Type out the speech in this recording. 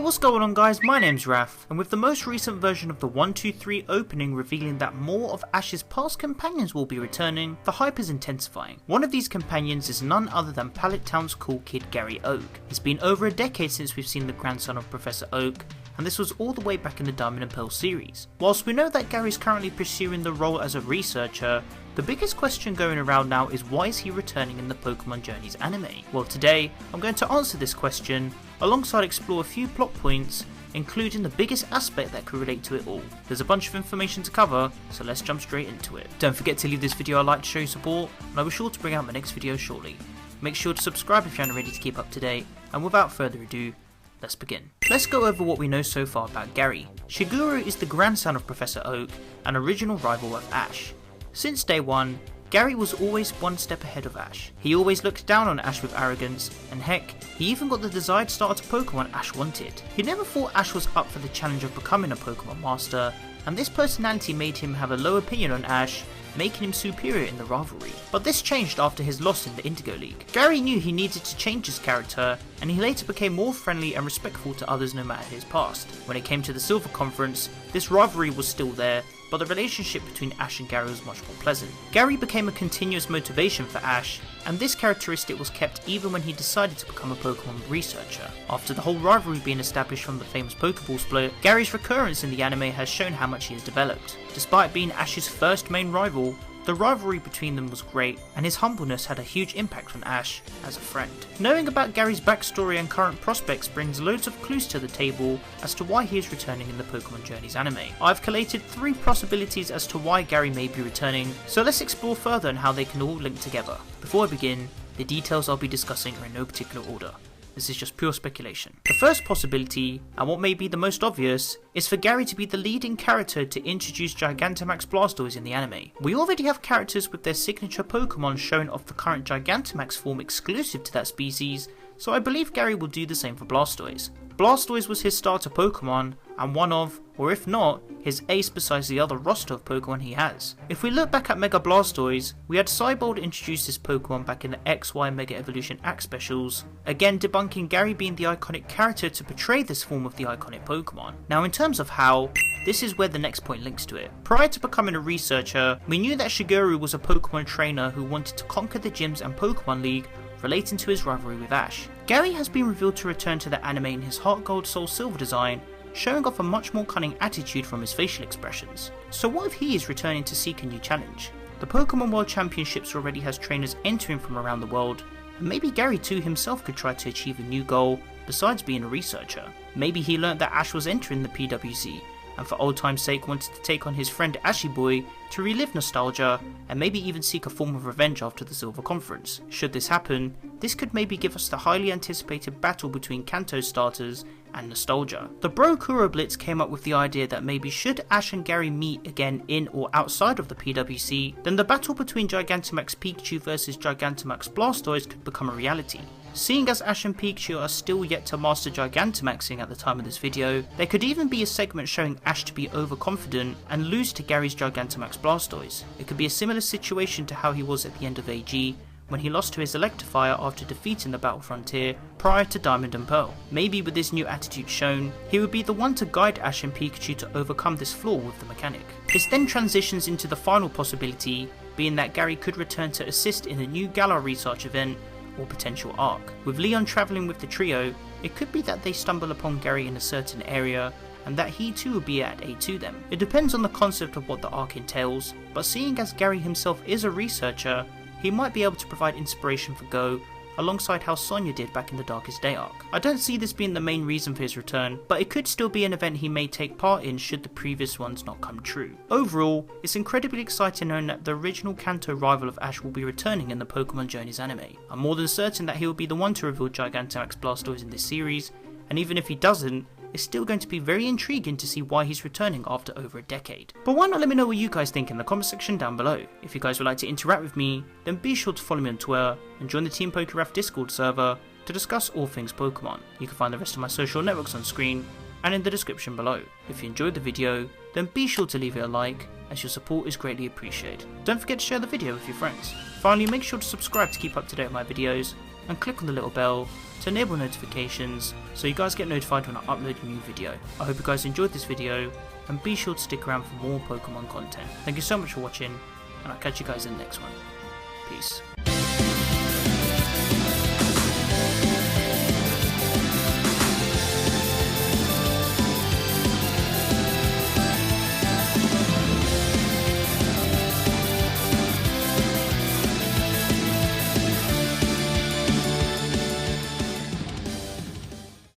what's going on guys, my name's Raph, and with the most recent version of the 1-2-3 opening revealing that more of Ash's past companions will be returning, the hype is intensifying. One of these companions is none other than Pallet Town's cool kid Gary Oak. It's been over a decade since we've seen the grandson of Professor Oak, and this was all the way back in the Diamond and Pearl series. Whilst we know that Gary's currently pursuing the role as a researcher, the biggest question going around now is why is he returning in the Pokemon Journeys anime? Well, today I'm going to answer this question alongside explore a few plot points, including the biggest aspect that could relate to it all. There's a bunch of information to cover, so let's jump straight into it. Don't forget to leave this video a like to show your support, and I'll be sure to bring out my next video shortly. Make sure to subscribe if you aren't ready to keep up to date, and without further ado, let's begin. Let's go over what we know so far about Gary. Shigeru is the grandson of Professor Oak, an original rival of Ash. Since day one, Gary was always one step ahead of Ash. He always looked down on Ash with arrogance, and heck, he even got the desired starter Pokemon Ash wanted. He never thought Ash was up for the challenge of becoming a Pokemon Master, and this personality made him have a low opinion on Ash, making him superior in the rivalry. But this changed after his loss in the Indigo League. Gary knew he needed to change his character, and he later became more friendly and respectful to others no matter his past. When it came to the Silver Conference, this rivalry was still there, but the relationship between Ash and Gary was much more pleasant. Gary became a continuous motivation for Ash, and this characteristic was kept even when he decided to become a Pokemon researcher. After the whole rivalry being established from the famous Pokeball split, Gary's recurrence in the anime has shown how much he has developed. Despite being Ash's first main rival, the rivalry between them was great, and his humbleness had a huge impact on Ash as a friend. Knowing about Gary's backstory and current prospects brings loads of clues to the table as to why he is returning in the Pokemon Journeys anime. I've collated 3 possibilities as to why Gary may be returning, so let's explore further on how they can all link together. Before I begin, the details I'll be discussing are in no particular order. This is just pure speculation. The first possibility, and what may be the most obvious, is for Gary to be the leading character to introduce Gigantamax Blastoise in the anime. We already have characters with their signature Pokemon showing off the current Gigantamax form exclusive to that species, so I believe Gary will do the same for Blastoise. Blastoise was his starter Pokemon, and one of, or if not, his ace besides the other roster of Pokemon he has. If we look back at Mega Blastoise, we had Cybold introduce this Pokemon back in the XY Mega Evolution Act specials, again debunking Gary being the iconic character to portray this form of the iconic Pokemon. Now in terms of how, this is where the next point links to it. Prior to becoming a researcher, we knew that Shigeru was a Pokemon trainer who wanted to conquer the gyms and Pokemon League, relating to his rivalry with Ash. Gary has been revealed to return to the anime in his Heart Gold Soul Silver design, showing off a much more cunning attitude from his facial expressions. So what if he is returning to seek a new challenge? The Pokemon World Championships already has trainers entering from around the world, and maybe Gary too himself could try to achieve a new goal besides being a researcher. Maybe he learnt that Ash was entering the PWC, and for old time's sake wanted to take on his friend Ashy Boy to relive nostalgia and maybe even seek a form of revenge after the Silver Conference. Should this happen, this could maybe give us the highly anticipated battle between Kanto starters and nostalgia. The Bro Kuro Blitz came up with the idea that maybe should Ash and Gary meet again in or outside of the PWC, then the battle between Gigantamax Pikachu versus Gigantamax Blastoise could become a reality. Seeing as Ash and Pikachu are still yet to master Gigantamaxing at the time of this video, there could even be a segment showing Ash to be overconfident and lose to Gary's Gigantamax Blastoise. It could be a similar situation to how he was at the end of AG, when he lost to his Electivire after defeating the Battle Frontier prior to Diamond and Pearl. Maybe with this new attitude shown, he would be the one to guide Ash and Pikachu to overcome this flaw with the mechanic. This then transitions into the final possibility, being that Gary could return to assist in a new Galar research event or potential arc. With Leon travelling with the trio, it could be that they stumble upon Gary in a certain area, and that he too will be at aid to them. It depends on the concept of what the arc entails, but seeing as Gary himself is a researcher, he might be able to provide inspiration for Go, alongside how Sonya did back in the Darkest Day arc. I don't see this being the main reason for his return, but it could still be an event he may take part in should the previous ones not come true. Overall, it's incredibly exciting knowing that the original Kanto rival of Ash will be returning in the Pokemon Journeys anime. I'm more than certain that he will be the one to reveal Gigantamax Blastoise in this series, and even if he doesn't, it's still going to be very intriguing to see why he's returning after over a decade. But why not let me know what you guys think in the comment section down below. If you guys would like to interact with me, then be sure to follow me on Twitter and join the Team PokeRef Discord server to discuss all things Pokemon. You can find the rest of my social networks on screen and in the description below. If you enjoyed the video, then be sure to leave it a like, as your support is greatly appreciated. Don't forget to share the video with your friends. Finally, make sure to subscribe to keep up to date with my videos, and click on the little bell to enable notifications so you guys get notified when I upload a new video. I hope you guys enjoyed this video, and be sure to stick around for more Pokemon content. Thank you so much for watching, and I'll catch you guys in the next one. Peace.